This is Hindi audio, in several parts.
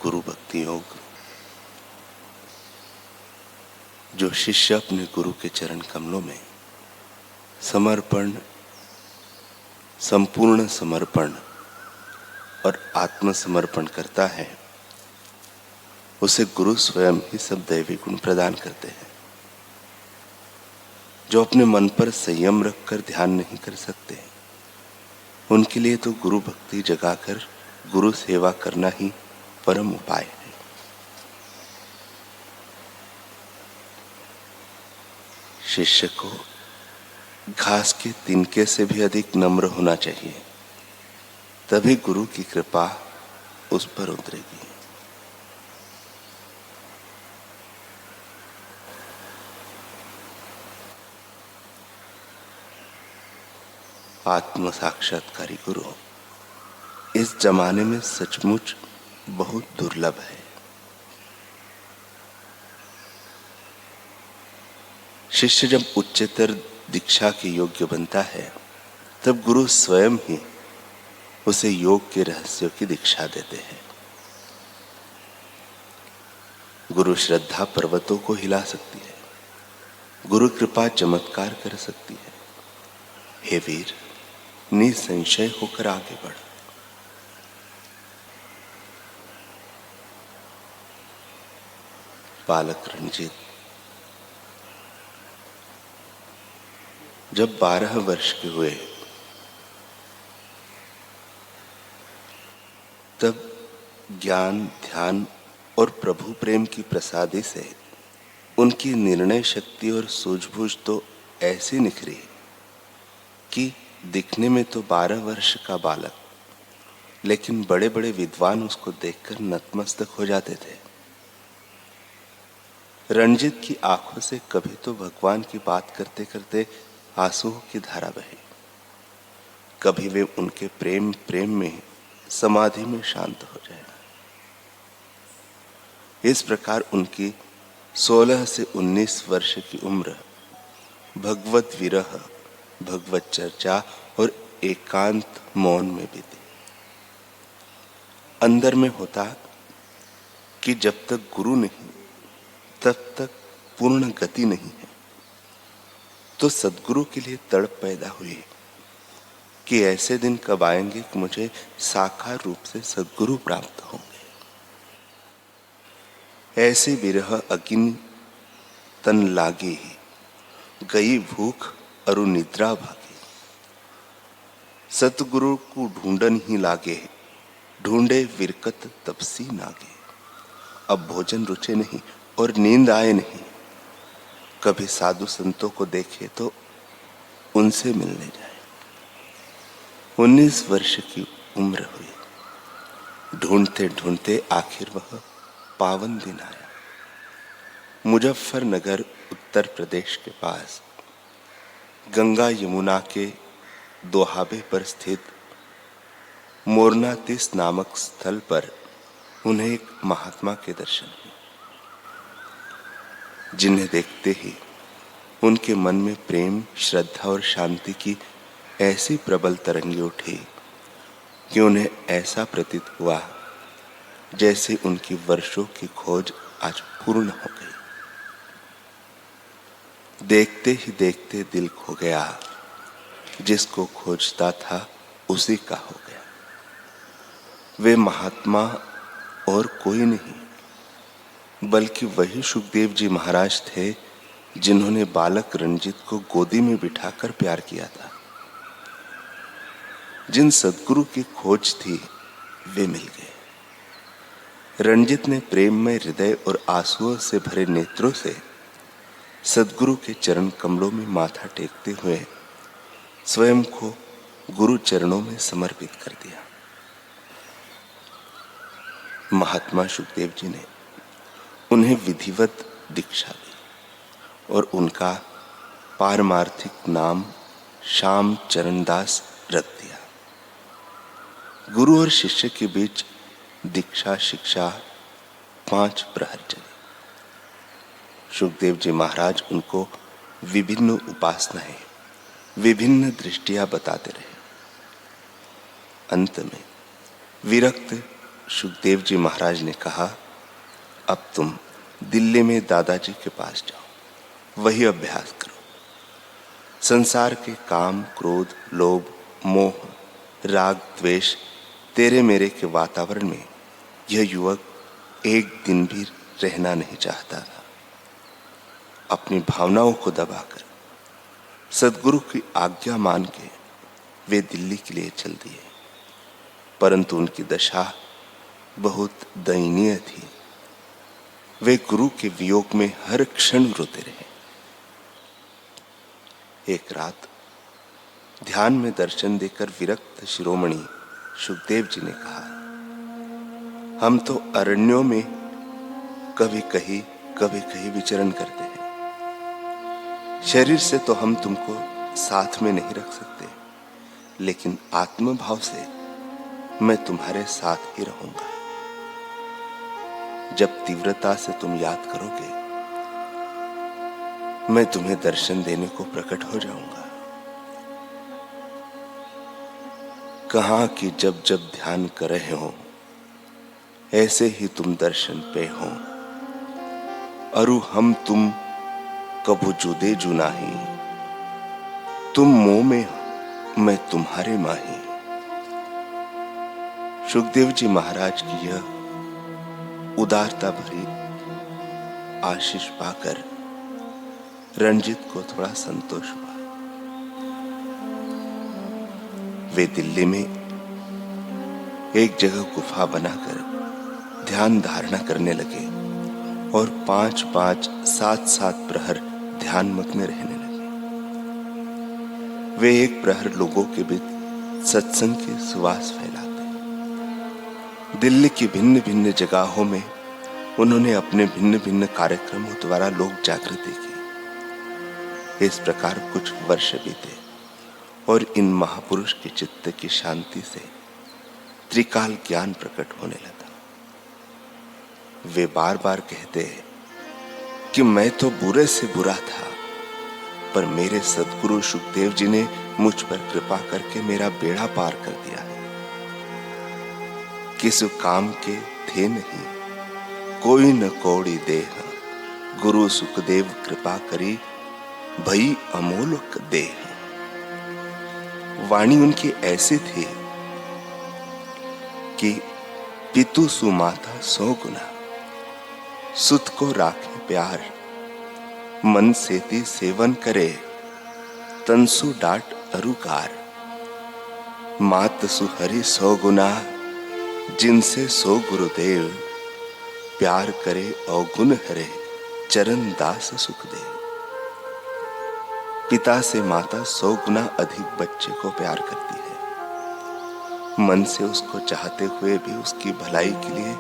गुरु भक्ति योग। जो शिष्य अपने गुरु के चरण कमलों में समर्पण, संपूर्ण समर्पण और आत्मसमर्पण करता है, उसे गुरु स्वयं ही सब दैवी गुण प्रदान करते हैं। जो अपने मन पर संयम रखकर ध्यान नहीं कर सकते, उनके लिए तो गुरु भक्ति जगाकर गुरु सेवा करना ही परम उपाय है। शिष्य को घास के तिनके से भी अधिक नम्र होना चाहिए, तभी गुरु की कृपा उस पर उतरेगी। आत्म साक्षात्कारी गुरु इस जमाने में सचमुच बहुत दुर्लभ है। शिष्य जब उच्चतर दीक्षा के योग्य बनता है, तब गुरु स्वयं ही उसे योग के रहस्यों की दीक्षा देते हैं। गुरु श्रद्धा पर्वतों को हिला सकती है, गुरु कृपा चमत्कार कर सकती है। हे वीर, निसंशय होकर आगे बढ़। बालक रंजीत जब 12 वर्ष के हुए, तब ज्ञान, ध्यान और प्रभु प्रेम की प्रसादी से उनकी निर्णय शक्ति और सूझबूझ तो ऐसी निखरी कि दिखने में तो 12 वर्ष का बालक, लेकिन बड़े बड़े विद्वान उसको देखकर नतमस्तक हो जाते थे। रणजीत की आंखों से कभी तो भगवान की बात करते करते आंसुओं की धारा बही, कभी वे उनके प्रेम में समाधि में शांत हो जाए। इस प्रकार उनकी 16 से 19 वर्ष की उम्र भगवत विरह, भगवत चर्चा और एकांत मौन में बीती। अंदर में होता कि जब तक गुरु नहीं, तब तक पूर्ण गति नहीं है। तो सद्गुरु के लिए तड़प पैदा हुई कि ऐसे दिन कब आएंगे कि मुझे साकार रूप से सद्गुरु प्राप्त होंगे। ऐसे विरह अगिन तन लागी, गई भूख अरु निद्रा भागी। सतगुरु को ढूंढन ही लागे, ढूंढे विरकत तपसी नागे। अब भोजन रुचे नहीं और नींद आए नहीं। कभी साधु संतों को देखे तो उनसे मिलने जाए। 19 वर्ष की उम्र हुई। ढूंढते ढूंढते आखिर वह पावन दिन आया। मुजफ्फरनगर उत्तर प्रदेश के पास गंगा यमुना के दोहाबे पर स्थित मोरनातिस नामक स्थल पर उन्हें एक महात्मा के दर्शन हुए, जिन्हें देखते ही उनके मन में प्रेम, श्रद्धा और शांति की ऐसी प्रबल तरंगे उठी कि उन्हें ऐसा प्रतीत हुआ जैसे उनकी वर्षों की खोज आज पूर्ण हो गई। देखते ही देखते दिल खो गया, जिसको खोजता था उसी का हो गया। वे महात्मा और कोई नहीं, बल्कि वही सुखदेव जी महाराज थे, जिन्होंने बालक रंजीत को गोदी में बिठाकर प्यार किया था। जिन सद्गुरु की खोज थी, वे मिल गए। रंजीत ने प्रेममय हृदय और आंसुओं से भरे नेत्रों से सद्गुरु के चरण कमलों में माथा टेकते हुए स्वयं को गुरु चरणों में समर्पित कर दिया। महात्मा सुखदेव जी ने उन्हें विधिवत दीक्षा दी और उनका पारमार्थिक नाम श्याम चरणदास रख दिया। गुरु और शिष्य के बीच दीक्षा शिक्षा 5 प्रहर चली। सुखदेव जी महाराज उनको विभिन्न उपासनाएं, विभिन्न दृष्टियां बताते रहे। अंत में विरक्त सुखदेव जी महाराज ने कहा, अब तुम दिल्ली में दादाजी के पास जाओ, वही अभ्यास करो। संसार के काम, क्रोध, लोभ, मोह, राग, द्वेष, तेरे मेरे के वातावरण में यह युवक एक दिन भी रहना नहीं चाहता था। अपनी भावनाओं को दबाकर सद्गुरु की आज्ञा मान के वे दिल्ली के लिए चल दिए, परंतु उनकी दशा बहुत दयनीय थी। वे गुरु के वियोग में हर क्षण रोते रहे। एक रात ध्यान में दर्शन देकर विरक्त शिरोमणि सुखदेव जी ने कहा, हम तो अरण्यों में कभी कहीं विचरण करते हैं। शरीर से तो हम तुमको साथ में नहीं रख सकते, लेकिन आत्म भाव से मैं तुम्हारे साथ ही रहूंगा। जब तीव्रता से तुम याद करोगे, मैं तुम्हें दर्शन देने को प्रकट हो जाऊंगा। कहा कि जब जब ध्यान कर रहे हो, ऐसे ही तुम दर्शन पे हो। अरु हम तुम कभू जुदे जुनाही, तुम मोह में, मैं तुम्हारे माही। सुखदेव जी महाराज की यह उदारता भरी आशीष पाकर रणजीत को थोड़ा संतोष हुआ। वे दिल्ली में एक जगह गुफा बनाकर ध्यान धारणा करने लगे और 5-5, 7-7 प्रहर ध्यान मग्न रहने लगे। वे एक प्रहर लोगों के बीच सत्संग की सुवास फैलाते। दिल्ली की भिन्न भिन्न जगहों में उन्होंने अपने भिन्न भिन्न कार्यक्रमों द्वारा लोक जागृति की। इस प्रकार कुछ वर्ष बीते और इन महापुरुष के चित्त की शांति से त्रिकाल ज्ञान प्रकट होने लगा। वे बार बार कहते कि मैं तो बुरे से बुरा था, पर मेरे सद्गुरु सुखदेव जी ने मुझ पर कृपा करके मेरा बेड़ा पार कर दिया है। किस काम के थे नहीं, कोई न कोड़ी देह, गुरु सुखदेव कृपा करी, भई अमोलक देह। वाणी उनकी ऐसी थी कि पितु सुमाता 100 गुना, सुत को राखे प्यार, मन सेती सेवन करे, तनसु डाट अरुकार। मात सुहरि 100 गुना, जिनसे 100 गुरुदेव, प्यार करे अवगुण हरे, चरण दास सुखदेव। पिता से माता 100 गुना अधिक बच्चे को प्यार करती है। मन से उसको चाहते हुए भी उसकी भलाई के लिए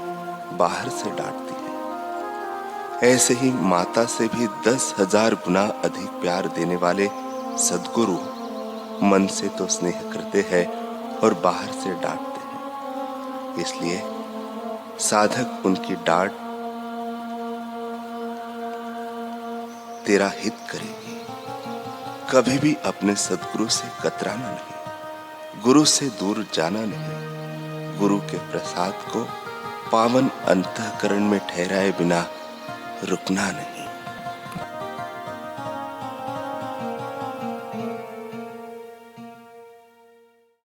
बाहर से डांटती है। ऐसे ही माता से भी 10,000 गुना अधिक प्यार देने वाले सद्गुरु मन से तो स्नेह करते हैं और बाहर से डांटते हैं। इसलिए साधक उनकी डांट तेरा हित करेगी। कभी भी अपने सद्गुरु से कतराना नहीं, गुरु से दूर जाना नहीं, गुरु के प्रसाद को पावन अंतःकरण में ठहराए बिना रुकना नहीं।